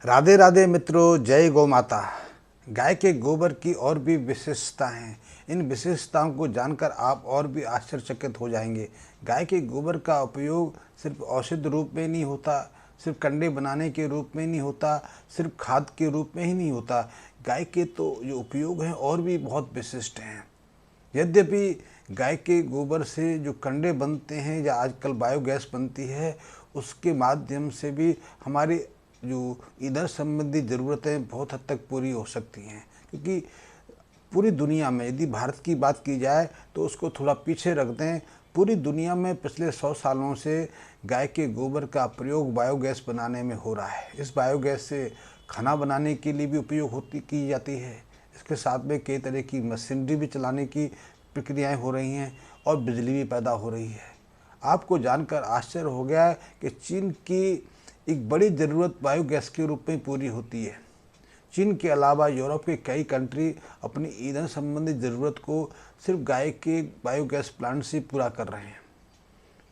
राधे राधे मित्रों, जय गौ माता। गाय के गोबर की और भी विशेषता हैं। इन विशेषताओं को जानकर आप और भी आश्चर्यचकित हो जाएंगे। गाय के गोबर का उपयोग सिर्फ औषध रूप में नहीं होता, सिर्फ कंडे बनाने के रूप में नहीं होता, सिर्फ खाद के रूप में ही नहीं होता। गाय के तो जो उपयोग हैं और भी बहुत विशिष्ट हैं। यद्यपि गाय के गोबर से जो कंडे बनते हैं या आजकल बायोगैस बनती है, उसके माध्यम से भी हमारी जो ईंधन संबंधी ज़रूरतें बहुत हद तक पूरी हो सकती हैं। क्योंकि पूरी दुनिया में यदि भारत की बात की जाए तो उसको थोड़ा पीछे रख दें, पूरी दुनिया में पिछले 100 सालों से गाय के गोबर का प्रयोग बायोगैस बनाने में हो रहा है। इस बायोगैस से खाना बनाने के लिए भी उपयोग की जाती है। इसके साथ में कई तरह की मशीनरी भी चलाने की प्रक्रियाएं हो रही हैं और बिजली भी पैदा हो रही है। आपको जानकर आश्चर्य हो गया है कि चीन की एक बड़ी ज़रूरत बायोगैस के रूप में पूरी होती है। चीन के अलावा यूरोप के कई कंट्री अपनी ईंधन संबंधी ज़रूरत को सिर्फ गाय के बायोगैस प्लांट से पूरा कर रहे हैं।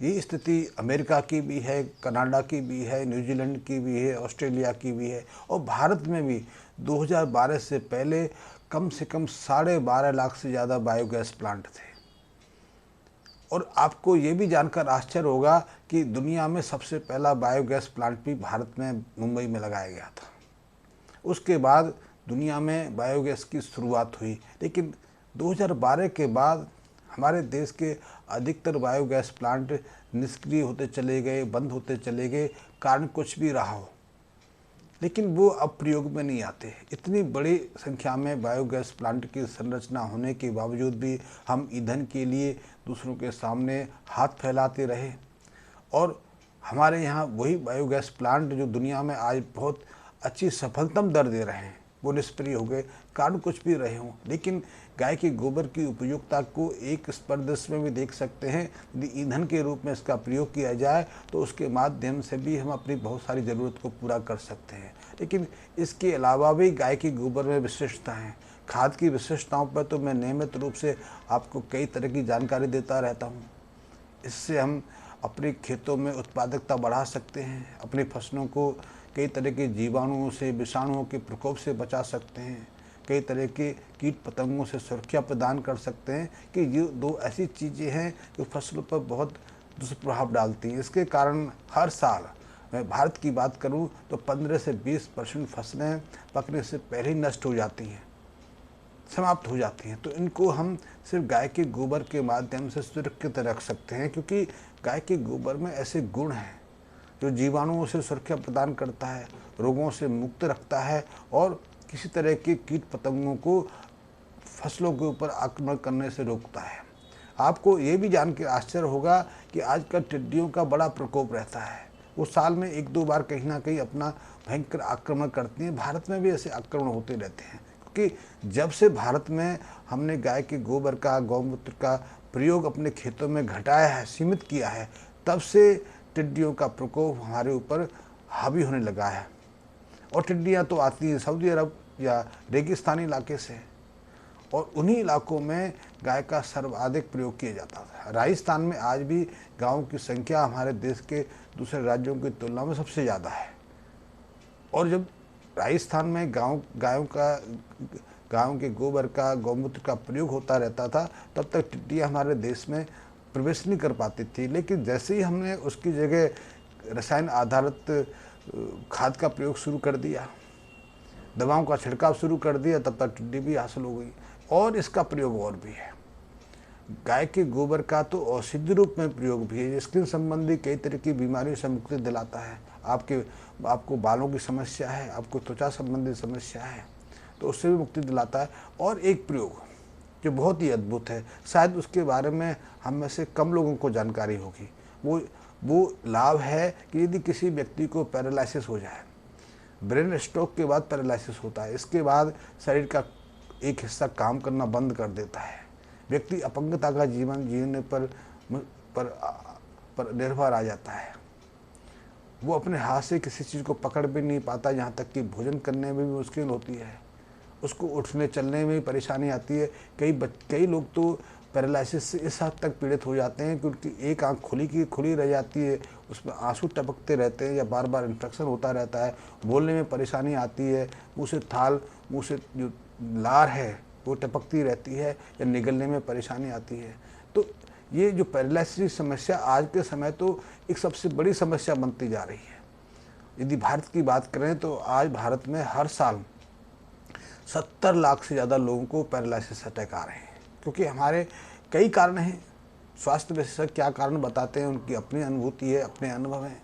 ये स्थिति अमेरिका की भी है, कनाडा की भी है, न्यूजीलैंड की भी है, ऑस्ट्रेलिया की भी है और भारत में भी 2012 से पहले कम से कम 12.5 लाख से ज़्यादा बायोगैस प्लांट थे। और आपको ये भी जानकर आश्चर्य होगा कि दुनिया में सबसे पहला बायोगैस प्लांट भी भारत में मुंबई में लगाया गया था। उसके बाद दुनिया में बायोगैस की शुरुआत हुई, लेकिन 2012 के बाद हमारे देश के अधिकतर बायोगैस प्लांट निष्क्रिय होते चले गए, बंद होते चले गए, कारण कुछ भी रहा हो, लेकिन वो अब प्रयोग में नहीं आते। इतनी बड़ी संख्या में बायोगैस प्लांट की संरचना होने के बावजूद भी हम ईंधन के लिए दूसरों के सामने हाथ फैलाते रहे और हमारे यहाँ वही बायोगैस प्लांट जो दुनिया में आज बहुत अच्छी सफलतम दर दे रहे हैं वो निष्क्रिय हो गए। कारण कुछ भी रहे हों, लेकिन गाय के गोबर की उपयोगिता को एक इस परिदृश्य में भी देख सकते हैं। यदि ईंधन के रूप में इसका प्रयोग किया जाए तो उसके माध्यम से भी हम अपनी बहुत सारी ज़रूरत को पूरा कर सकते हैं। लेकिन इसके अलावा भी गाय के गोबर में विशिष्टता हैं। खाद की विशिष्टताओं पर तो मैं नियमित रूप से आपको कई तरह की जानकारी देता रहता हूँ। इससे हम अपने खेतों में उत्पादकता बढ़ा सकते हैं, अपनी फसलों को कई तरह के जीवाणुओं से, विषाणुओं के प्रकोप से बचा सकते हैं, कई तरह के कीट पतंगों से सुरक्षा प्रदान कर सकते हैं। कि ये दो ऐसी चीज़ें हैं जो फसलों पर बहुत दुष्प्रभाव डालती हैं। इसके कारण हर साल, मैं भारत की बात करूं तो 15 से 20% फसलें पकने से पहले ही नष्ट हो जाती हैं, समाप्त हो जाती हैं। तो इनको हम सिर्फ गाय के गोबर के माध्यम से सुरक्षित रख सकते हैं, क्योंकि गाय के गोबर में ऐसे गुण हैं जो जीवाणुओं से सुरक्षा प्रदान करता है, रोगों से मुक्त रखता है और किसी तरह के कीट पतंगों को फसलों के ऊपर आक्रमण करने से रोकता है। आपको ये भी जान के आश्चर्य होगा कि आजकल टिड्डियों का बड़ा प्रकोप रहता है। वो साल में 1-2 बार कहीं ना कहीं अपना भयंकर आक्रमण करती हैं। भारत में भी ऐसे आक्रमण होते रहते हैं, क्योंकि जब से भारत में हमने गाय के गोबर का, गौमूत्र का प्रयोग अपने खेतों में घटाया है, सीमित किया है, तब से टिड्डियों का प्रकोप हमारे ऊपर हावी होने लगा है। और टिड्डियाँ तो आती हैं सऊदी अरब या रेगिस्तानी इलाके से, और उन्हीं इलाकों में गाय का सर्वाधिक प्रयोग किया जाता था। राजस्थान में आज भी गायों की संख्या हमारे देश के दूसरे राज्यों की तुलना में सबसे ज़्यादा है। और जब राजस्थान में गायों के गोबर का, गौमूत्र का प्रयोग होता रहता था, तब तक टिड्डियाँ हमारे देश में प्रवेश नहीं कर पाती थी। लेकिन जैसे ही हमने उसकी जगह रसायन आधारित खाद का प्रयोग शुरू कर दिया, दवाओं का छिड़काव शुरू कर दिया, तब तक टिड्डी भी हासिल हो गई। और इसका प्रयोग और भी है। गाय के गोबर का तो औषधि रूप में प्रयोग भी है। स्किन संबंधी कई तरह की बीमारियों से मुक्ति दिलाता है। आपको बालों की समस्या है, आपको त्वचा संबंधी समस्या है, तो उससे भी मुक्ति दिलाता है। और एक प्रयोग जो बहुत ही अद्भुत है, शायद उसके बारे में हम में से कम लोगों को जानकारी होगी, वो लाभ है कि यदि किसी व्यक्ति को पैरालिसिस हो जाए, ब्रेन स्ट्रोक के बाद पैरालिसिस होता है, इसके बाद शरीर का एक हिस्सा काम करना बंद कर देता है, व्यक्ति अपंगता का जीवन जीने पर निर्भर आ जाता है। वो अपने हाथ से किसी चीज़ को पकड़ भी नहीं पाता, यहाँ तक कि भोजन करने में भी मुश्किल होती है, उसको उठने चलने में भी परेशानी आती है। कई लोग तो पैरालिसिस से इस हद तक पीड़ित हो जाते हैं कि उनकी एक आंख खुली की खुली रह जाती है, उसमें आंसू टपकते रहते हैं या बार बार इन्फेक्शन होता रहता है, बोलने में परेशानी आती है, मुंह से जो लार है वो टपकती रहती है या निगलने में परेशानी आती है। तो ये जो पैरालिसिस की समस्या आज के समय तो एक सबसे बड़ी समस्या बनती जा रही है। यदि भारत की बात करें तो आज भारत में हर साल 70 लाख से ज़्यादा लोगों को पैरालिसिस अटैक आ रहे हैं, क्योंकि हमारे कई कारण हैं। स्वास्थ्य विशेषज्ञ क्या कारण बताते हैं, उनकी अपनी अनुभूति है, अपने अनुभव हैं।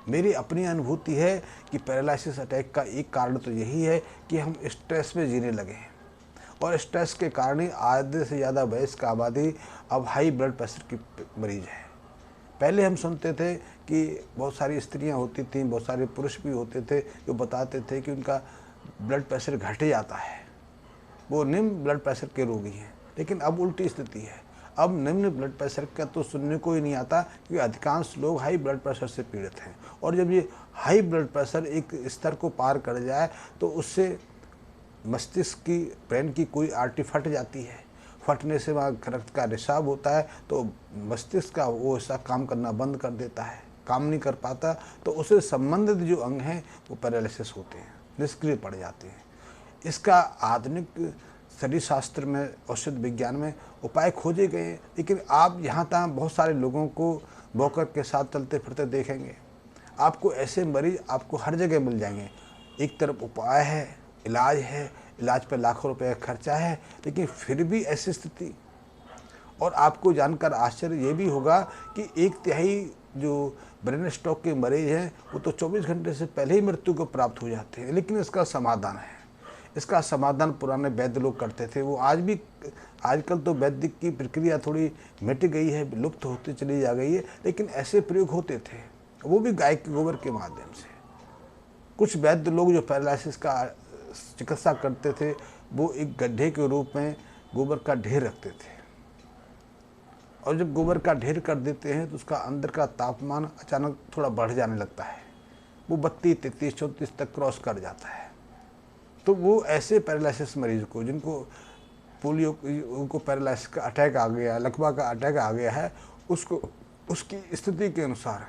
मेरी अपनी अनुभूति है कि पैरालिसिस अटैक का एक कारण तो यही है कि हम स्ट्रेस में जीने लगे हैं, और स्ट्रेस के कारण ही आधे से ज़्यादा वयस्क आबादी अब हाई ब्लड प्रेशर की मरीज है। पहले हम सुनते थे कि बहुत सारी स्त्रियां होती थीं, बहुत सारे पुरुष भी होते थे जो बताते थे कि उनका ब्लड प्रेशर घट जाता है, वो निम्न ब्लड प्रेशर के रोगी हैं। लेकिन अब उल्टी स्थिति है, अब निम्न ब्लड प्रेशर का तो सुनने को ही नहीं आता, क्योंकि अधिकांश लोग हाई ब्लड प्रेशर से पीड़ित हैं। और जब ये हाई ब्लड प्रेशर एक स्तर को पार कर जाए तो उससे मस्तिष्क की, ब्रेन की कोई आर्टरी फट जाती है। फटने से वहाँ रक्त का रिसाव होता है, तो मस्तिष्क का वो हिस्सा काम करना बंद कर देता है, काम नहीं कर पाता, तो उससे संबंधित जो अंग हैं वो पैरालिसिस होते हैं, निष्क्रिय पड़ जाते हैं। इसका आधुनिक शरीर शास्त्र में, औषध विज्ञान में उपाय खोजे गए हैं, लेकिन आप यहाँ तहाँ बहुत सारे लोगों को वॉकर के साथ चलते फिरते देखेंगे। आपको ऐसे मरीज आपको हर जगह मिल जाएंगे। एक तरफ उपाय है, इलाज है, इलाज पर लाखों रुपए का खर्चा है, लेकिन फिर भी ऐसी स्थिति। और आपको जानकर आश्चर्य ये भी होगा कि 1/3 जो ब्रेन स्ट्रोक के मरीज हैं वो तो 24 घंटे से पहले ही मृत्यु को प्राप्त हो जाते हैं। लेकिन इसका समाधान है। इसका समाधान पुराने वैद्य लोग करते थे, वो आज भी। आजकल तो वैदिक की प्रक्रिया थोड़ी मिट गई है, लुप्त होती चली जा गई है, लेकिन ऐसे प्रयोग होते थे, वो भी गाय के गोबर के माध्यम से। कुछ वैद्य लोग जो पैरालिसिस का चिकित्सा करते थे, वो एक गड्ढे के रूप में गोबर का ढेर रखते थे, और जब गोबर का ढेर कर देते हैं तो उसका अंदर का तापमान अचानक थोड़ा बढ़ जाने लगता है, वो 32, 33, 34 तक क्रॉस कर जाता है। तो वो ऐसे पैरालिसिस मरीज को, जिनको पोलियो, उनको पैरालिसिस का अटैक आ गया, लकवा का अटैक आ गया है, उसको उसकी स्थिति के अनुसार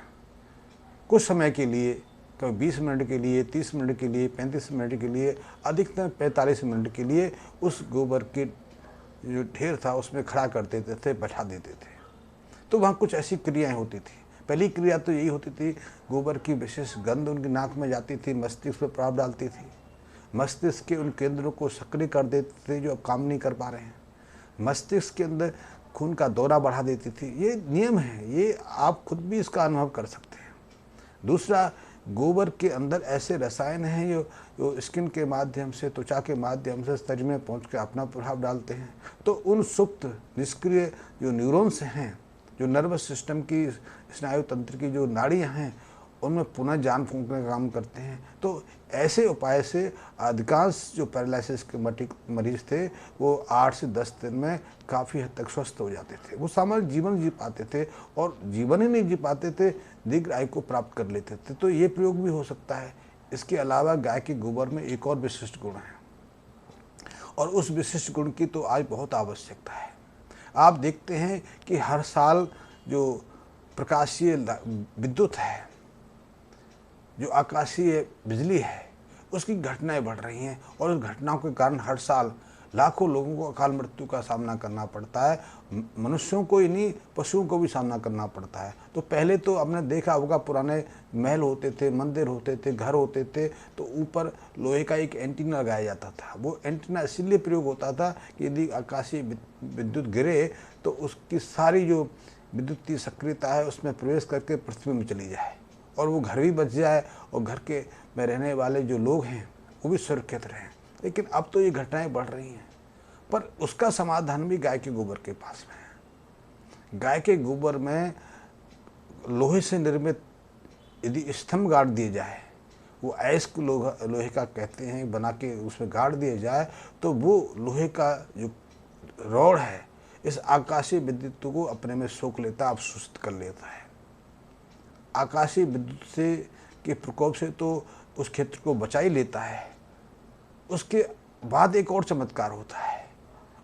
कुछ समय के लिए, कभी 20 मिनट के लिए, 30 मिनट के लिए, 35 मिनट के लिए, अधिकतम 45 मिनट के लिए उस गोबर के जो ढेर था उसमें खड़ा कर देते थे, बैठा देते थे। तो वहाँ कुछ ऐसी क्रियाएं होती थी। पहली क्रिया तो यही होती थी, गोबर की विशेष गंध उनकी नाक में जाती थी, मस्तिष्क पर प्रभाव डालती थी, मस्तिष्क के उन केंद्रों को सक्रिय कर देते थे जो अब काम नहीं कर पा रहे हैं, मस्तिष्क के अंदर खून का दौरा बढ़ा देती थी। ये नियम है, ये आप खुद भी इसका अनुभव कर सकते हैं। दूसरा, गोबर के अंदर ऐसे रसायन हैं जो स्किन के माध्यम से, त्वचा के माध्यम से शरीर में पहुँच के अपना प्रभाव डालते हैं। तो उन सुप्त निष्क्रिय जो न्यूरॉन्स हैं, जो नर्वस सिस्टम की, स्नायु तंत्र की जो नाड़ियाँ हैं, उनमें पुनः जान फूंकने का काम करते हैं। तो ऐसे उपाय से अधिकांश जो पैरालिसिस के मरीज थे वो 8 से 10 दिन में काफ़ी हद तक स्वस्थ हो जाते थे। वो सामान्य जीवन जी पाते थे, और जीवन ही नहीं जी पाते थे, दीर्घ आयु को प्राप्त कर लेते थे। तो ये प्रयोग भी हो सकता है। इसके अलावा गाय के गोबर में एक और विशिष्ट गुण है, और उस विशिष्ट गुण की तो आज बहुत आवश्यकता है। आप देखते हैं कि हर साल जो प्रकाशीय विद्युत है, जो आकाशीय बिजली है, उसकी घटनाएं बढ़ रही हैं, और उस घटनाओं के कारण हर साल लाखों लोगों को अकाल मृत्यु का सामना करना पड़ता है। मनुष्यों को ही नहीं, पशुओं को भी सामना करना पड़ता है। तो पहले तो आपने देखा होगा, पुराने महल होते थे, मंदिर होते थे, घर होते थे, तो ऊपर लोहे का एक एंटीना लगाया जाता था। वो एंटीना इसीलिए प्रयोग होता था कि यदि आकाशीय विद्युत गिरे तो उसकी सारी जो विद्युतीय सक्रियता है उसमें प्रवेश करके पृथ्वी में चली जाए, और वो घर भी बच जाए, और घर के में रहने वाले जो लोग हैं वो भी सुरक्षित रहें। लेकिन अब तो ये घटनाएं बढ़ रही हैं, पर उसका समाधान भी गाय के गोबर के पास में है। गाय के गोबर में लोहे से निर्मित यदि स्तंभ गाड़ दिए जाए, वो अयस्क लोहे का कहते हैं, बना के उसमें गाड़ दिए जाए, तो वो लोहे का जो रॉड है इस आकाशीय विद्युत को अपने में सोख लेता, अवशोषित कर लेता है। आकाशीय विद्युत से के प्रकोप से तो उस क्षेत्र को बचा ही लेता है। उसके बाद एक और चमत्कार होता है,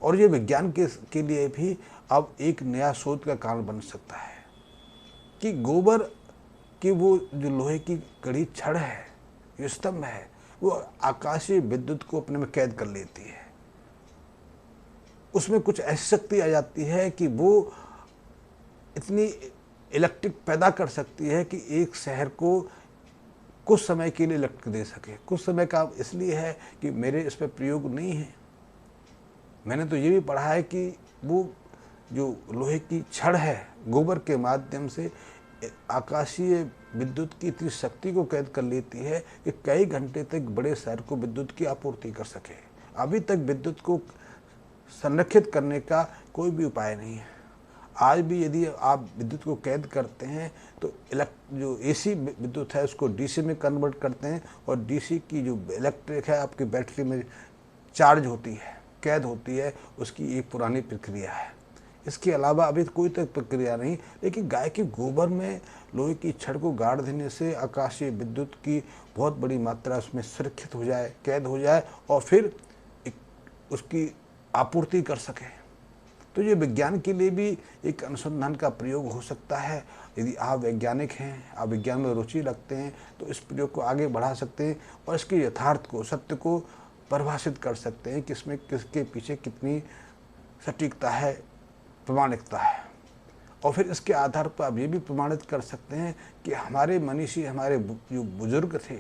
और ये विज्ञान के लिए भी अब एक नया शोध का कारण बन सकता है कि गोबर की वो जो लोहे की कड़ी छड़ है, जो स्तंभ है, वो आकाशीय विद्युत को अपने में कैद कर लेती है। उसमें कुछ ऐसी शक्ति आ जाती है कि वो इतनी इलेक्ट्रिक पैदा कर सकती है कि एक शहर को कुछ समय के लिए इलेक्ट्रिक दे सके। कुछ समय का इसलिए है कि मेरे इस पर प्रयोग नहीं है। मैंने तो ये भी पढ़ा है कि वो जो लोहे की छड़ है, गोबर के माध्यम से आकाशीय विद्युत की इतनी शक्ति को कैद कर लेती है कि कई घंटे तक बड़े शहर को विद्युत की आपूर्ति कर सके। अभी तक विद्युत को संरक्षित करने का कोई भी उपाय नहीं है। आज भी यदि आप विद्युत को कैद करते हैं तो जो एसी विद्युत है उसको डीसी में कन्वर्ट करते हैं, और डीसी की जो इलेक्ट्रिक है आपकी बैटरी में चार्ज होती है, कैद होती है, उसकी एक पुरानी प्रक्रिया है। इसके अलावा अभी कोई तक प्रक्रिया नहीं। लेकिन गाय के गोबर में लोहे की छड़ को गाड़ देने से आकाशीय विद्युत की बहुत बड़ी मात्रा उसमें सुरक्षित हो जाए, कैद हो जाए, और फिर उसकी आपूर्ति कर सके। तो ये विज्ञान के लिए भी एक अनुसंधान का प्रयोग हो सकता है। यदि आप वैज्ञानिक हैं, आप विज्ञान में रुचि रखते हैं, तो इस प्रयोग को आगे बढ़ा सकते हैं और इसके यथार्थ को, सत्य को परिभाषित कर सकते हैं कि इसमें किसके पीछे कितनी सटीकता है, प्रमाणिकता है। और फिर इसके आधार पर आप ये भी प्रमाणित कर सकते हैं कि हमारे मनीषी, हमारे जो बुजुर्ग थे,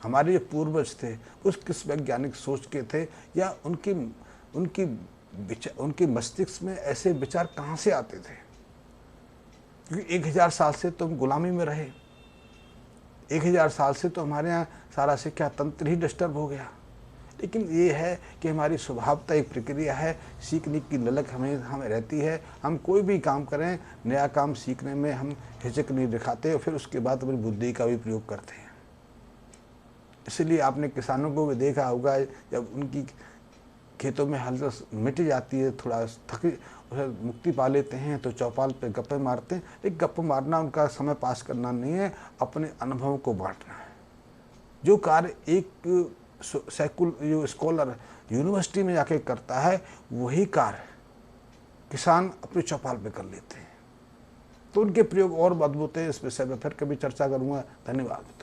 हमारे जो पूर्वज थे, उस किस वैज्ञानिक सोच के थे, या उनके मस्तिष्क में ऐसे विचार कहाँ से आते थे। क्योंकि 1000 साल से तो हम गुलामी में रहे, 1000 साल से तो हमारे यहाँ सारा शिक्षा तंत्र ही डिस्टर्ब हो गया। लेकिन ये है कि हमारी स्वभावता एक प्रक्रिया है, सीखने की ललक हमें रहती है। हम कोई भी काम करें, नया काम सीखने में हम हिचक नहीं दिखाते, और फिर उसके बाद अपनी बुद्धि का भी प्रयोग करते हैं। इसलिए आपने किसानों को भी देखा होगा, जब उनकी खेतों में हल मिट जाती है, थोड़ा थकी उसे मुक्ति पा लेते हैं, तो चौपाल पे गप्पे मारते हैं। लेकिन गप्पे मारना उनका समय पास करना नहीं है, अपने अनुभव को बांटना है। जो कार्य एक जो स्कॉलर यूनिवर्सिटी में जाके करता है, वही कार्य किसान अपनी चौपाल पे कर लेते हैं। तो उनके प्रयोग और अद्भुत है। इस विषय में फिर कभी चर्चा करूँगा। धन्यवाद।